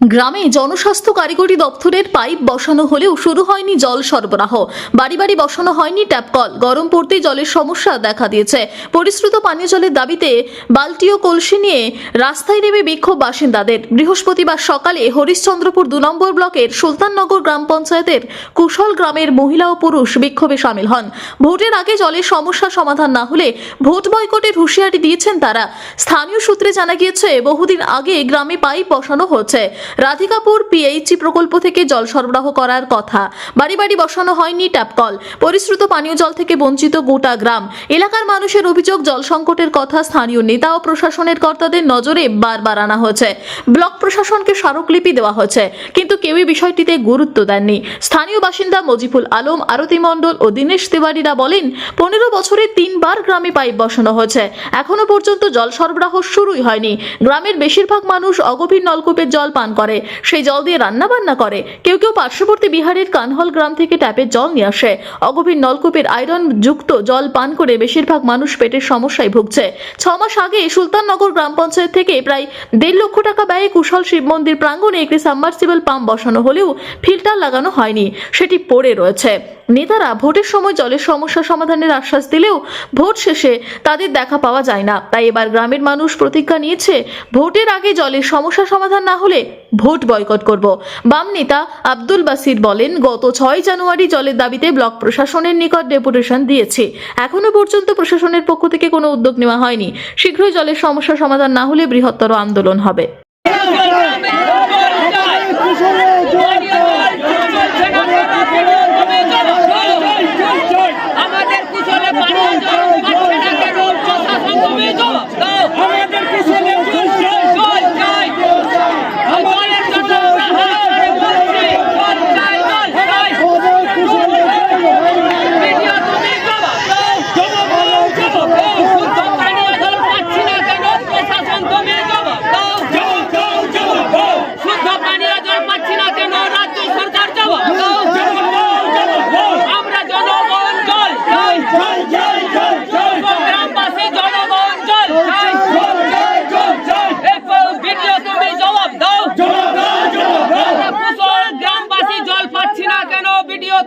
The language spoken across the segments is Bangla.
গ্রামে জনস্বাস্থ্য কারিগরি দপ্তরের পাইপ বসানো হলেও শুরু হয়নি জল সরবরাহ। বাড়ি বাড়ি বসানো হয়নি ট্যাপ কল। গরম পড়তেই জলের সমস্যা দেখা দিয়েছে। পরিশ্রুত পানীয় জলের দাবিতে বালতি ও কলসি নিয়ে রাস্তায় নেমে বিক্ষোভ বাসিন্দাদের। বৃহস্পতিবার সকালে হরিশ্চন্দ্রপুর 2 নম্বর ব্লকের সুলতাননগর গ্রাম পঞ্চায়েতের কুশল গ্রামের মহিলা ও পুরুষ বিক্ষোভে সামিল হন। ভোটের আগে জলের সমস্যা সমাধান না হলে ভোট বয়কটের হুঁশিয়ারি দিয়েছেন তারা। স্থানীয় সূত্রে জানা গিয়েছে, বহুদিন আগে গ্রামে পাইপ বসানো হচ্ছে। রাধিকাপুর পিএইচি প্রকল্প থেকে জল সরবরাহ করার কথা। বাড়ি বাড়ি বসানো হয়নি ট্যাপ কল। পরিশ্রুত পানীয় জল থেকে বঞ্চিত গোটা গ্রাম। এলাকার মানুষের অভিযোগ, জল সংকটের কথা স্থানীয় নেতা ও প্রশাসনের কর্তাদের নজরে বারবার আনা হয়েছে। ব্লক প্রশাসনকে স্মারকলিপি দেওয়া হয়েছে, কিন্তু কেউই বিষয়টিতে গুরুত্ব দেননি। স্থানীয় বাসিন্দা মজিবুল আলম, আরতি মণ্ডল ও দীনেশ তিওয়ারিরা বলেন, 15 বছরে 3 বার গ্রামে পাইপ বসানো হয়েছে, এখনো পর্যন্ত জল সরবরাহ শুরুই হয়নি। গ্রামের বেশিরভাগ মানুষ অগভীর নলকূপের জল পান করে, সেই জল দিয়ে রান্না বান্না করে। কেউ কেউ পার্শ্ববর্তী বিহারের কানহল গ্রাম থেকে ট্যাপের জল নিয়ে আসে। অগভীর নলকূপের আয়রন যুক্ত জল পান করে বেশিরভাগ মানুষ পেটের সমস্যায় ভুগছে। 6 মাস আগে সুলতাননগর গ্রাম পঞ্চায়েত থেকে প্রায় 1.5 লক্ষ টাকা ব্যয়ে কুশল শিব মন্দির প্রাঙ্গণে একটি সাবমার্সিবল পাম্প বসানো হলেও ফিল্টার লাগানো হয়নি, সেটি পড়ে রয়েছে। নেতারা ভোটের সময় জলের সমস্যা সমাধানের আশ্বাস দিলেও ভোট শেষে তাদের দেখা পাওয়া যায় না। তাই এবার গ্রামের মানুষ প্রতিজ্ঞা নিয়েছে, ভোটের আগে জলের সমস্যা সমাধান না হলে ভোট বয়কট করব। বাম নেতা আব্দুল বাসির বলেন, গত 6 জানুয়ারি জলের দাবিতে ব্লক প্রশাসনের নিকট ডেপুটেশন দিয়েছে। এখনো পর্যন্ত প্রশাসনের পক্ষ থেকে কোনো উদ্যোগ নেওয়া হয়নি। শীঘ্রই জলের সমস্যা সমাধান না হলে বৃহত্তর আন্দোলন হবে।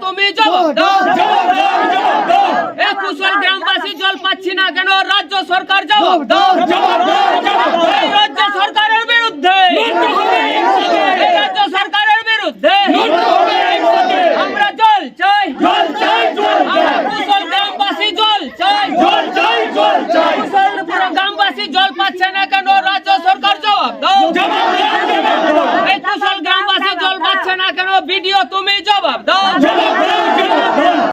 তুমি জবাব দাও, কুশল গ্রামবাসী জল পাচ্ছি না কেন, রাজ্য সরকার জবাব দাও। রাজ্য সরকারের বিরুদ্ধে, রাজ্য সরকারের বিরুদ্ধে আমরা জল চাই, কুশল গ্রামবাসী জল চাই, কুশল গ্রামবাসী জল পাচ্ছে না কেন, রাজ্য সরকার জবাব দাও। এই কুশল গ্রামবাসী জল পাচ্ছে না কেন, ভিডিও তুমি জবাব দাও।